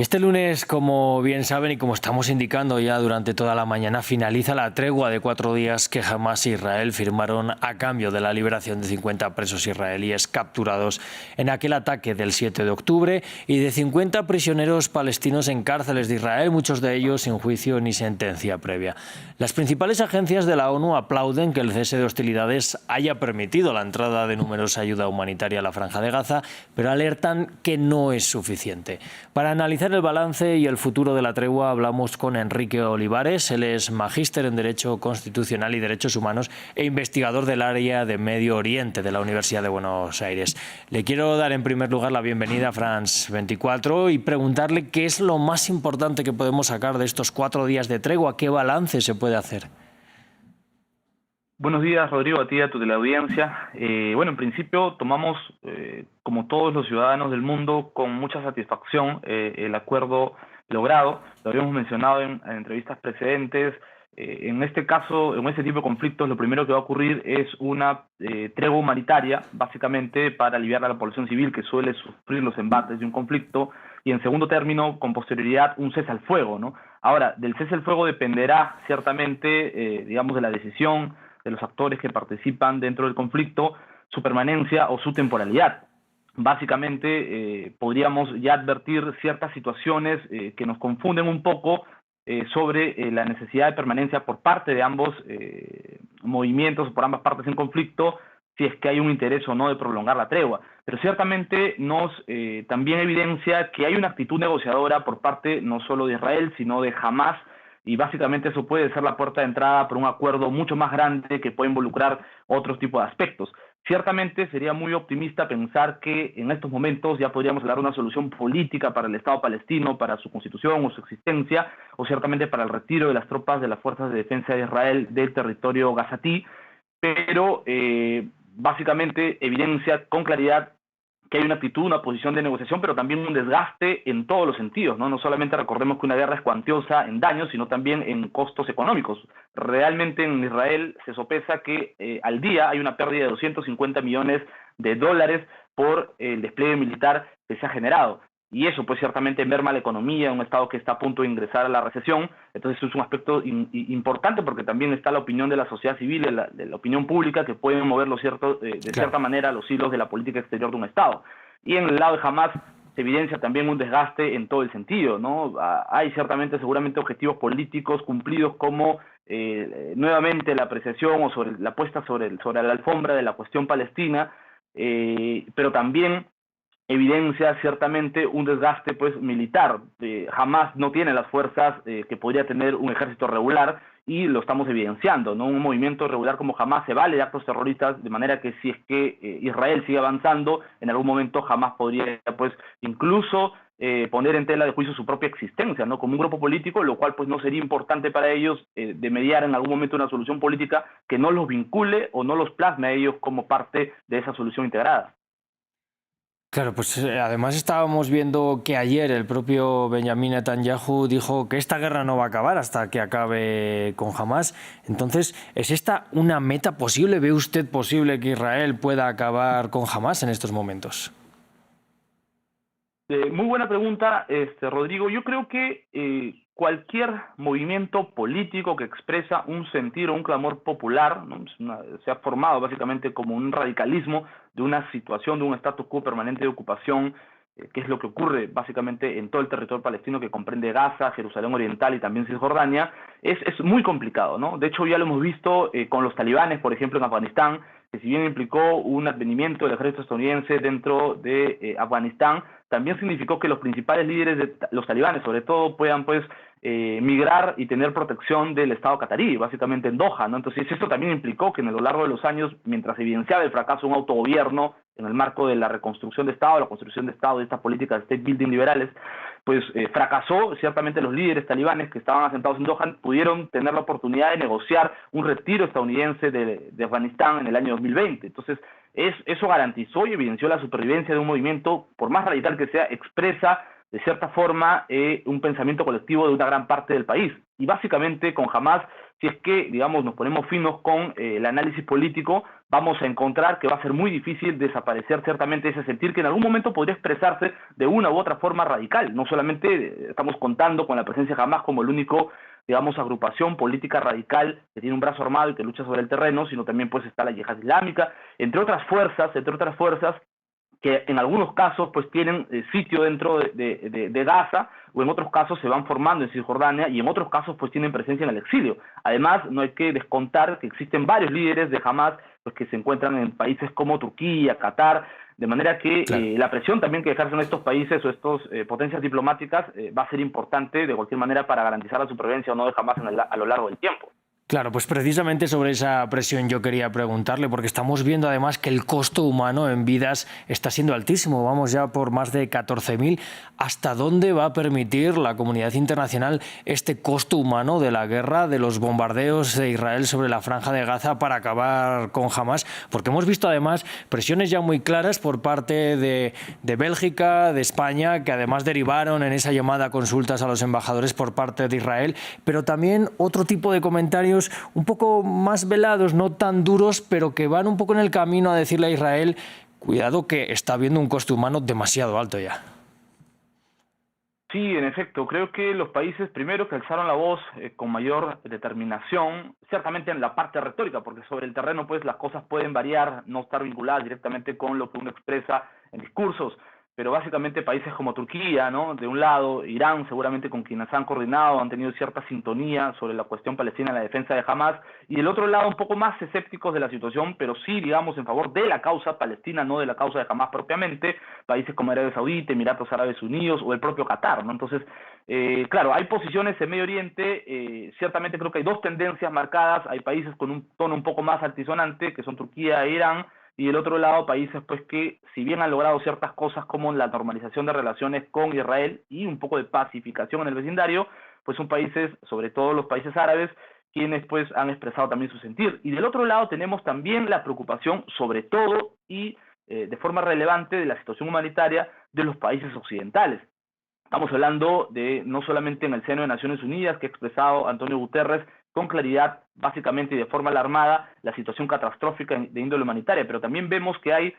Este lunes, como bien saben y como estamos indicando ya durante toda la mañana, finaliza la tregua de 4 días que Hamás e Israel firmaron a cambio de la liberación de 50 presos israelíes capturados en aquel ataque del 7 de octubre y de 50 prisioneros palestinos en cárceles de Israel, muchos de ellos sin juicio ni sentencia previa. Las principales agencias de la ONU aplauden que el cese de hostilidades haya permitido la entrada de numerosa ayuda humanitaria a la Franja de Gaza, pero alertan que no es suficiente. Para analizar el balance y el futuro de la tregua hablamos con Enrique Olivares. Él es magíster en Derecho Constitucional y Derechos Humanos e investigador del área de Medio Oriente de la Universidad de Buenos Aires. Le quiero dar en primer lugar la bienvenida a France 24 y preguntarle qué es lo más importante que podemos sacar de estos 4 días de tregua, qué balance se puede hacer. Buenos días, Rodrigo, a ti y a tu teleaudiencia. En principio tomamos, como todos los ciudadanos del mundo, con mucha satisfacción el acuerdo logrado. Lo habíamos mencionado en entrevistas precedentes. En este caso, en este tipo de conflictos, lo primero que va a ocurrir es una tregua humanitaria, básicamente para aliviar a la población civil que suele sufrir los embates de un conflicto, y en segundo término, con posterioridad, un cese al fuego, ¿no? Ahora, del cese al fuego dependerá ciertamente, de la decisión de los actores que participan dentro del conflicto, su permanencia o su temporalidad. Básicamente, podríamos ya advertir ciertas situaciones que nos confunden un poco sobre la necesidad de permanencia por parte de ambos movimientos, por ambas partes en conflicto, si es que hay un interés o no de prolongar la tregua. Pero ciertamente nos también evidencia que hay una actitud negociadora por parte no solo de Israel, sino de Hamás, y básicamente eso puede ser la puerta de entrada para un acuerdo mucho más grande que puede involucrar otros tipos de aspectos. Ciertamente sería muy optimista pensar que en estos momentos ya podríamos hablar de una solución política para el Estado palestino, para su constitución o su existencia, o ciertamente para el retiro de las tropas de las fuerzas de defensa de Israel del territorio gazatí, pero básicamente evidencia con claridad que hay una actitud, una posición de negociación, pero también un desgaste en todos los sentidos, ¿no? No solamente recordemos que una guerra es cuantiosa en daños, sino también en costos económicos. Realmente en Israel se sopesa que al día hay una pérdida de 250 millones de dólares por el despliegue militar que se ha generado. Y eso pues ciertamente merma la economía en un estado que está a punto de ingresar a la recesión. Entonces es un aspecto importante porque también está la opinión de la sociedad civil, de la opinión pública, que pueden mover de cierta manera los hilos de la política exterior de un estado. Y en el lado de Hamás se evidencia también un desgaste en todo el sentido, ¿no? Hay seguramente objetivos políticos cumplidos como nuevamente la apreciación o sobre la puesta sobre la alfombra de la cuestión palestina, pero también evidencia ciertamente un desgaste pues militar. Hamás no tiene las fuerzas que podría tener un ejército regular, y lo estamos evidenciando, ¿no? Un movimiento regular como Hamás se vale de actos terroristas, de manera que si es que Israel sigue avanzando, en algún momento Hamás podría pues incluso poner en tela de juicio su propia existencia, ¿no? Como un grupo político, lo cual pues no sería importante para ellos de mediar en algún momento una solución política que no los vincule o no los plasme a ellos como parte de esa solución integrada. Claro, pues además estábamos viendo que ayer el propio Benjamin Netanyahu dijo que esta guerra no va a acabar hasta que acabe con Hamás. Entonces, ¿es esta una meta posible? ¿Ve usted posible que Israel pueda acabar con Hamás en estos momentos? Muy buena pregunta, Rodrigo. Yo creo que cualquier movimiento político que expresa un sentir o un clamor popular, ¿no? Se ha formado básicamente como un radicalismo de una situación, de un status quo permanente de ocupación, que es lo que ocurre básicamente en todo el territorio palestino, que comprende Gaza, Jerusalén Oriental y también Cisjordania. Es muy complicado, ¿no? De hecho, ya lo hemos visto con los talibanes, por ejemplo, en Afganistán, que si bien implicó un advenimiento del ejército estadounidense dentro de Afganistán, también significó que los principales líderes de los talibanes, sobre todo, puedan pues migrar y tener protección del Estado catarí, básicamente en Doha, ¿no? Entonces esto también implicó que a lo largo de los años, mientras evidenciaba el fracaso de un autogobierno en el marco de la reconstrucción de Estado, la construcción de Estado, de estas políticas de state building liberales, pues fracasó. Ciertamente los líderes talibanes que estaban asentados en Doha pudieron tener la oportunidad de negociar un retiro estadounidense de Afganistán en el año 2020. Entonces, eso garantizó y evidenció la supervivencia de un movimiento, por más radical que sea, expresa de cierta forma, un pensamiento colectivo de una gran parte del país. Y básicamente con Hamás, si es que, digamos, nos ponemos finos con el análisis político, vamos a encontrar que va a ser muy difícil desaparecer ciertamente ese sentir que en algún momento podría expresarse de una u otra forma radical. No solamente estamos contando con la presencia de Hamás como el único, digamos, agrupación política radical que tiene un brazo armado y que lucha sobre el terreno, sino también pues está la Yihad Islámica, entre otras fuerzas que en algunos casos pues tienen sitio dentro de Gaza, o en otros casos se van formando en Cisjordania, y en otros casos pues tienen presencia en el exilio. Además, no hay que descontar que existen varios líderes de Hamás pues, que se encuentran en países como Turquía, Qatar, de manera que Claro. la presión también que ejercen estos países o estas potencias diplomáticas va a ser importante de cualquier manera para garantizar la supervivencia o no de Hamás a lo largo del tiempo. Claro, pues precisamente sobre esa presión yo quería preguntarle, porque estamos viendo además que el costo humano en vidas está siendo altísimo. Vamos ya por más de 14.000. ¿Hasta dónde va a permitir la comunidad internacional este costo humano de la guerra, de los bombardeos de Israel sobre la Franja de Gaza para acabar con Hamás? Porque hemos visto además presiones ya muy claras por parte de Bélgica, de España, que además derivaron en esa llamada a consultas a los embajadores por parte de Israel, pero también otro tipo de comentarios un poco más velados, no tan duros, pero que van un poco en el camino a decirle a Israel, cuidado que está habiendo un coste humano demasiado alto ya. Sí, en efecto, creo que los países primero que alzaron la voz con mayor determinación, ciertamente en la parte retórica, porque sobre el terreno pues las cosas pueden variar, no estar vinculadas directamente con lo que uno expresa en discursos, pero básicamente países como Turquía, ¿no? De un lado, Irán, seguramente con quienes han coordinado, han tenido cierta sintonía sobre la cuestión palestina en la defensa de Hamás, y del otro lado un poco más escépticos de la situación, pero sí, digamos, en favor de la causa palestina, no de la causa de Hamás propiamente, países como Arabia Saudita, Emiratos Árabes Unidos o el propio Qatar, ¿no? Entonces, claro, hay posiciones en Medio Oriente, ciertamente creo que hay dos tendencias marcadas, hay países con un tono un poco más altisonante, que son Turquía e Irán, y del otro lado países pues que si bien han logrado ciertas cosas como la normalización de relaciones con Israel y un poco de pacificación en el vecindario, pues son países, sobre todo los países árabes, quienes pues han expresado también su sentir. Y del otro lado tenemos también la preocupación sobre todo y de forma relevante de la situación humanitaria de los países occidentales. Estamos hablando de no solamente en el seno de Naciones Unidas, que ha expresado Antonio Guterres con claridad, básicamente y de forma alarmada, la situación catastrófica de índole humanitaria, pero también vemos que hay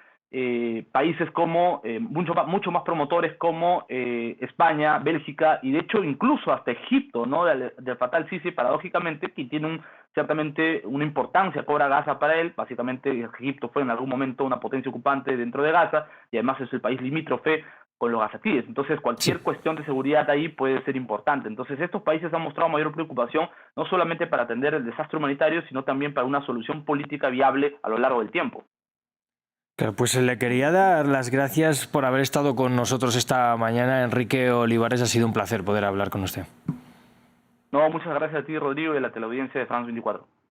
países como, mucho más promotores como España, Bélgica y de hecho incluso hasta Egipto, ¿no? del Fatah al-Sisi, paradójicamente, que tiene ciertamente una importancia, cobra Gaza para él, básicamente Egipto fue en algún momento una potencia ocupante dentro de Gaza y además es el país limítrofe con los gazatíes, entonces cualquier cuestión de seguridad ahí puede ser importante. Entonces estos países han mostrado mayor preocupación no solamente para atender el desastre humanitario, sino también para una solución política viable a lo largo del tiempo. Claro, pues le quería dar las gracias por haber estado con nosotros esta mañana. Enrique Olivares, ha sido un placer poder hablar con usted. No, muchas gracias a ti, Rodrigo, y a la teleaudiencia de France 24.